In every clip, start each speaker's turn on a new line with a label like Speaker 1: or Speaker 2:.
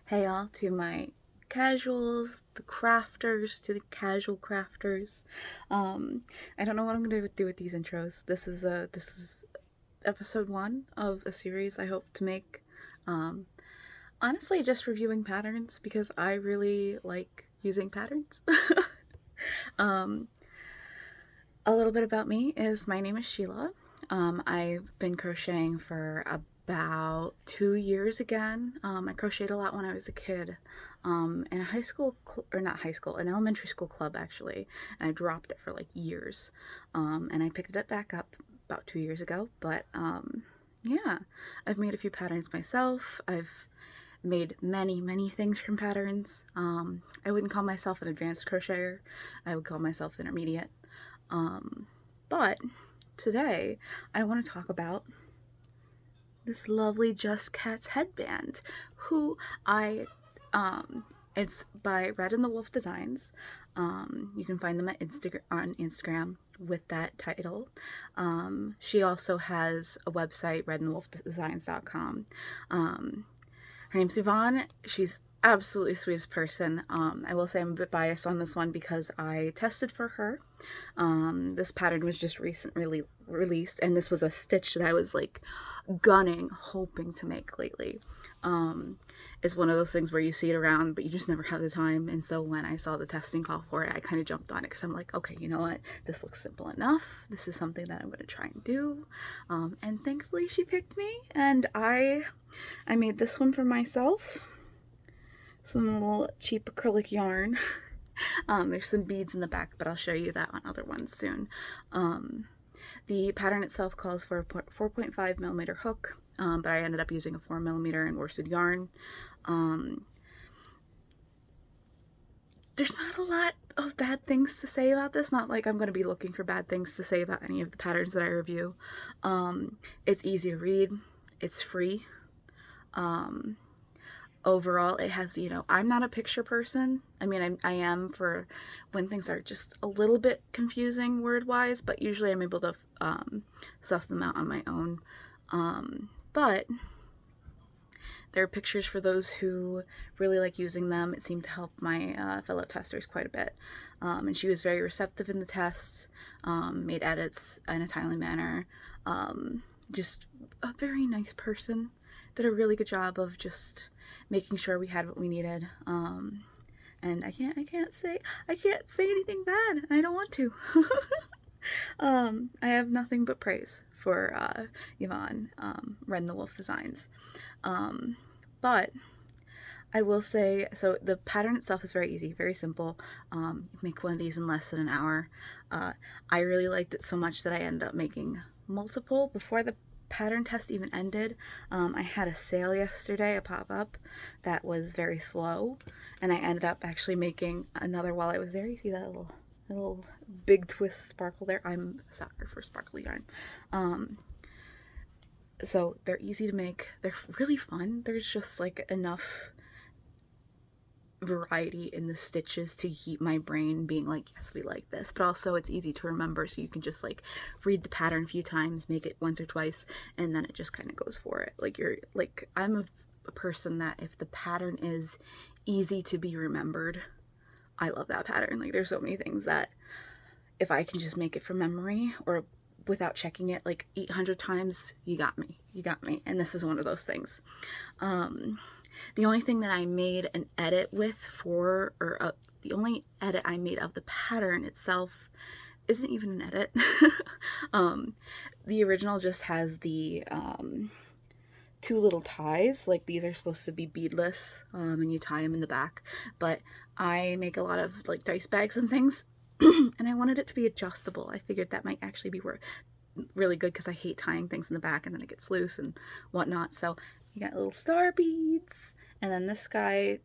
Speaker 1: Hey all, to my casuals, the crafters, to the casual crafters. I don't know what I'm gonna do with these intros. This is episode 1 of a series I hope to make. Um, Honestly, just reviewing patterns because I really like using patterns. um, a little bit about me is my name is Sheila. I've been crocheting for about 2 years again. I crocheted a lot when I was a kid, in a high school, or not high school, an elementary school club actually, and I dropped it for like years. And I picked it back up about 2 years ago, but yeah, I've made a few patterns myself. I've made many things from patterns. I wouldn't call myself an advanced crocheter. I would call myself intermediate. Um, but today I want to talk about this lovely Just Cats headband, who I, it's by RedandtheWolfDesigns. You can find them at on Instagram with that title. She also has a website, RedandtheWolfDesigns.com. Her name's Yvonne. She's absolutely the sweetest person. I will say I'm a bit biased on this one because I tested for her. This pattern was just recently released, and this was a stitch that I was like gunning, hoping to make lately. It's one of those things where you see it around, but you just never have the time. And so when I saw the testing call for it, I kind of jumped on it because I'm like, okay, you know what? This looks simple enough. This is something that I'm going to try and do. And thankfully she picked me, and I made this one for myself. Some little cheap acrylic yarn. There's some beads in the back, but I'll show you that on other ones soon. The pattern itself calls for a 4.5 millimeter hook, but I ended up using a 4 millimeter and worsted yarn. There's not a lot of bad things to say about this. Not like I'm going to be looking for bad things to say about any of the patterns that I review. It's easy to read. It's free. Overall, it has, I'm not a picture person. I mean, I am for when things are just a little bit confusing word-wise, but usually I'm able to suss them out on my own. But there are pictures for those who really like using them. It seemed to help my fellow testers quite a bit. And she was very receptive in the tests, made edits in a timely manner. Just a very nice person. Did a really good job of just making sure we had what we needed. And I can't say anything bad, and I don't want to. I have nothing but praise for Yvonne, RedandtheWolfDesigns. But I will say, so the pattern itself is very easy, very simple. You make one of these in less than an hour. I really liked it so much that I ended up making multiple before the pattern test even ended. I had a sale yesterday, a pop-up that was very slow, and I ended up actually making another while I was there. You see that little big twist sparkle there? I'm a sucker for sparkly yarn. So they're easy to make. They're really fun. There's just like enough variety in the stitches to keep my brain being like, yes, we like this, but also it's easy to remember, so you can just like read the pattern a few times, make it once or twice, and then it just kind of goes for it. Like I'm a person that if the pattern is easy to be remembered, I love that pattern. Like there's so many things that if I can just make it from memory or without checking it like 800 times, you got me, and this is one of those things. The only thing that I made an edit with the only edit I made of the pattern itself isn't even an edit. The original just has the two little ties. Like these are supposed to be beadless, and you tie them in the back. But I make a lot of like dice bags and things, and I wanted it to be adjustable. I figured that might actually be really good because I hate tying things in the back and then it gets loose and whatnot. So you got little star beads, and then this guy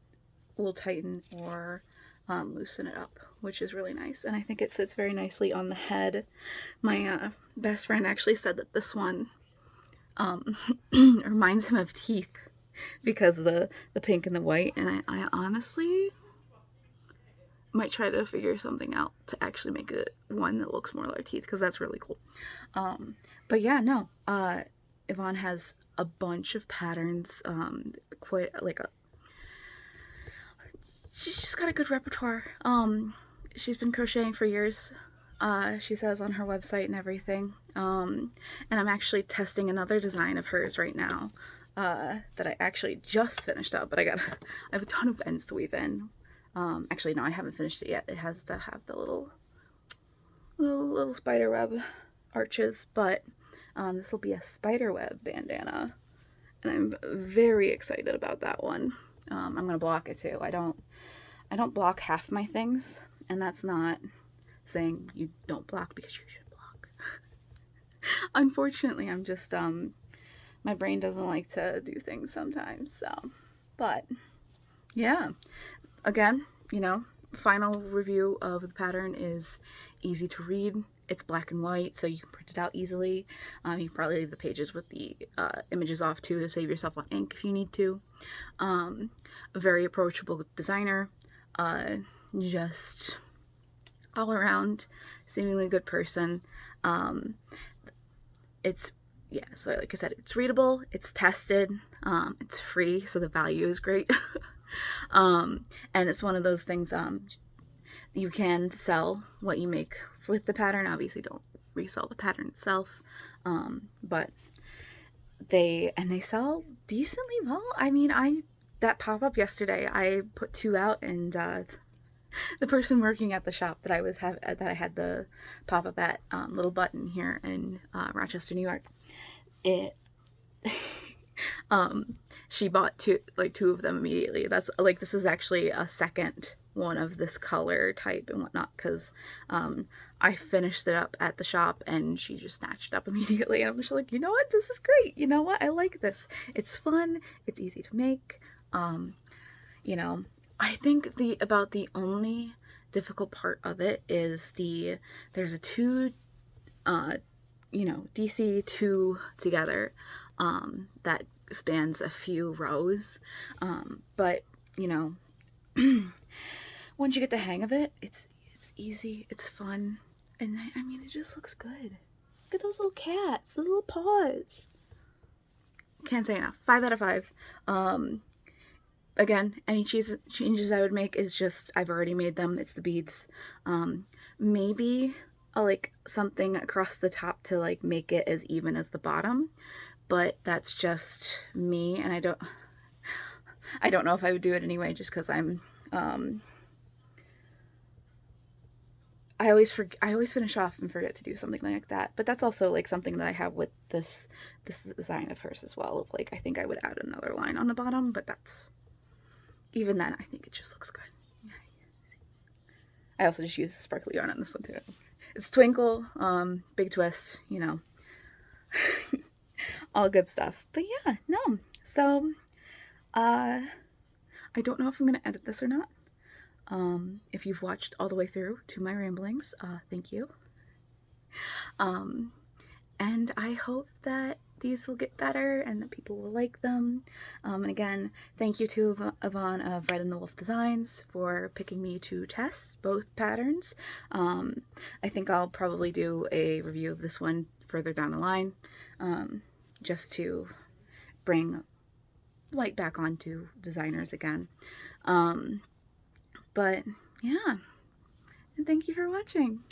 Speaker 1: will tighten or loosen it up, which is really nice. And I think it sits very nicely on the head. My best friend actually said that this one reminds him of teeth because of the pink and the white, and I honestly might try to figure something out to actually make it one that looks more like teeth, because that's really cool. But yeah, no, Yvonne has a bunch of patterns, quite like she's just got a good repertoire. She's been crocheting for years. She says on her website and everything. And I'm actually testing another design of hers right now that I actually just finished up, but I have a ton of ends to weave in. Actually, no, I haven't finished it yet. It has to have the little spider web arches, but this will be a spider web bandana, and I'm very excited about that one. I'm gonna block it too. I don't block half my things, and that's not saying you don't block, because you should block. Unfortunately, I'm just my brain doesn't like to do things sometimes. So, but yeah, again, final review of the pattern is easy to read. It's black and white, so you can print it out easily. You can probably leave the pages with the images off too to save yourself on ink if you need to. A very approachable designer. Just all around seemingly good person. So like I said, it's readable, it's tested, it's free, so the value is great. And it's one of those things, you can sell what you make with the pattern. Obviously don't resell the pattern itself, but they sell decently well. I mean, that pop-up yesterday, I put 2 out, and the person working at the shop that I had the pop-up at, Little Button here in Rochester, New York, she bought two of them immediately. That's like, this is actually a second one of this color type and whatnot, because I finished it up at the shop and she just snatched it up immediately, and I'm just like, you know what, this is great, you know what, I like this, it's fun, it's easy to make. I think about the only difficult part of it is there's a 2 DC 2 together that spans a few rows, but once you get the hang of it, it's easy, it's fun, and I mean, it just looks good. Look at those little cats, the little paws. Can't say enough. 5 out of 5. Again, any changes I would make is just, I've already made them. It's the beads. Maybe like something across the top to like make it as even as the bottom, but that's just me, and I don't know if I would do it anyway, just because I'm I always finish off and forget to do something like that. But that's also like something that I have with this design of hers as well. Of like, I think I would add another line on the bottom, but even then, I think it just looks good. I also just use sparkly yarn on this one too. It's Twinkle, Big Twist, all good stuff. But yeah, no. So, I don't know if I'm gonna edit this or not. If you've watched all the way through to my ramblings, thank you. And I hope that these will get better and that people will like them. And again, thank you to Yvonne of RedandtheWolfDesigns for picking me to test both patterns. I think I'll probably do a review of this one further down the line, just to bring light back onto designers again. But yeah, and thank you for watching.